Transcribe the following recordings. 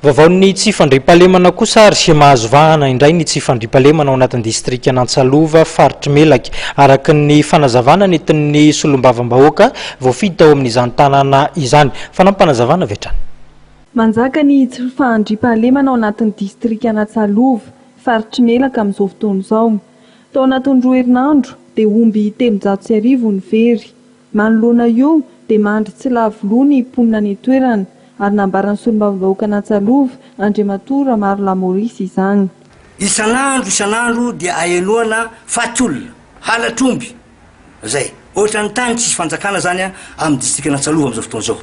Vaovao tsy fandriampahalemana kosa ary sy mahazo vahana indray ny tsy fandriampahalemana ao anatin'ny distrika Nantsalova faritry Melaky araka ny fanazavana nentin'ny solombavambahoaka voafidy tao amin'izany tanàna izany. Fanampanazavana vetrany. Manjaka ny tsy fandriampahalemana ao anatin'ny distrika Nantsalova faritry Melaky amin'izao fotoana izao. Tao anatin'ny 2 herinandro dia omby 300 ny very. Manoloana io dia mandry tsy lavoloa ny mponina ny toerana. Ary nambaran'ny solombavambahoaka Nantsalova Andriamatora Marla Maurice izany. Isanandro dia ahenoana fatolona, halatr'omby. Zay, ohatran'ny tany tsisy fanjakana zany amin'ny distrika Nantsalova amin'izao fotoana izao.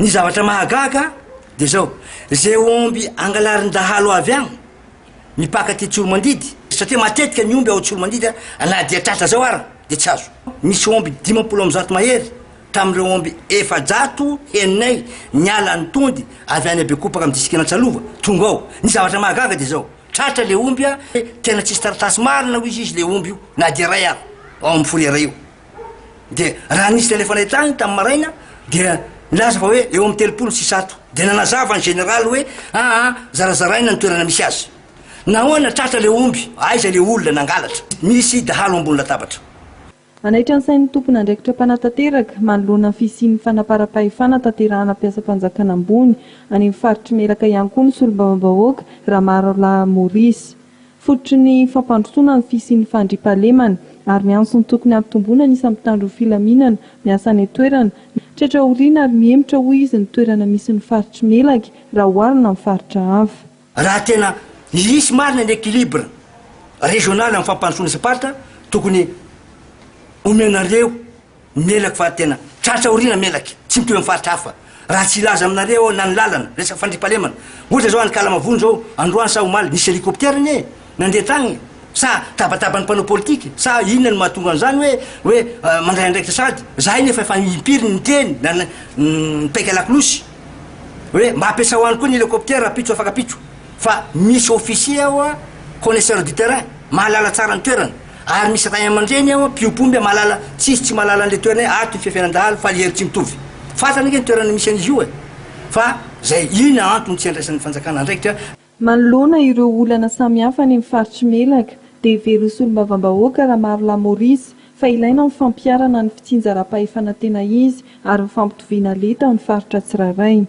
Ny zavatra mahagaga dia zao, zay omby angalarin'ny dahalo avy agny, mipaka ty Tsolomandidy, satria matetika ny omby ao Tsolomandidy na dia tratra zao ara, dia tsy azo. Misy omby 50 mahery. Tamin'ireo omby 400 heninay niala ny tondy avy any Abekopaka amin'ny distrika Nantsalova tonga ao. Ny zavatra mahagaga dia zao, tratra le omby tena tsisy taratasy marina ho izy le omby io na dia ray ary ao amin'ny folera io. Dia raha nisy telefonay tany tamin'ny maraina dia nilaza fa hoe eo amin'ny 300 dia nanazava ny général hoe zarazaraina ny toerana misy azy. Nahoana tratra le omby, aiza le olona nangalatra. Misy dahalo ambony latabatra. Anaitra ny sain'ny tompon'andraikitra mpanatanteraka manoloana ny fisian'ny fanaparam-pahefana tanterahana mpiasam-panjakana ambony any amin'ny faritry Melaka ihany koa ny solombavambahoaka Marla Maurice. Fototry ny fampandrosoana ny fisian'ny fandriampahalemana ary miantso ny tokony ampitomboana ny isany mpitandro ny filaminana miasa ny toerana. Tratra oriana ary miemotra ho izy ny toerana misy ny faritry Melaka raha oharina amin'ny faritra hafa. Raha tena hisy marina ny équilibre régional amin'ny fampandrosoana isam-paritra tokony omenareo Melaky fa tena tratra oriana Melaky tsy mitovy amin'ny faritra hafa. Raha tsy ilaza aminareo na ny lalana resaka fandriampahalemana. Ohatra zao any Kalamavony zao androany sa omaly misy hélicoptère nye nandeha tagny sa tabataban'ny mpanao politika sa inona ny mahatonga an'izany hoe mandray andraikitra sady zahay nefa efa impiry ny teny na mipaika lakolosy hoe mba ampiasa ho any koa ny hélicoptère apitso afaka apitso fa misy officier ao connaisseur du terrain mahalala tsara ny toerana. Ary misy ray aman-dreny ao mpiopomby mahalala tsy mahalala an'le toerana ato ny fiafianan-dahalo fa hery tsy mitovy. Fantany ny toerana misy an'izy io fa zay ina antony tsy andraisan'ny fanjakana andraikitra. Manoloana ireo olana samihafa ny faritry Melaka dia very solombavambahoaka Marla Maurice fa ilaina ny fampiarana ny fitsinjaram-pahefana tena izy ary ny fampitoviana leta amin'ny faritra tsirairay.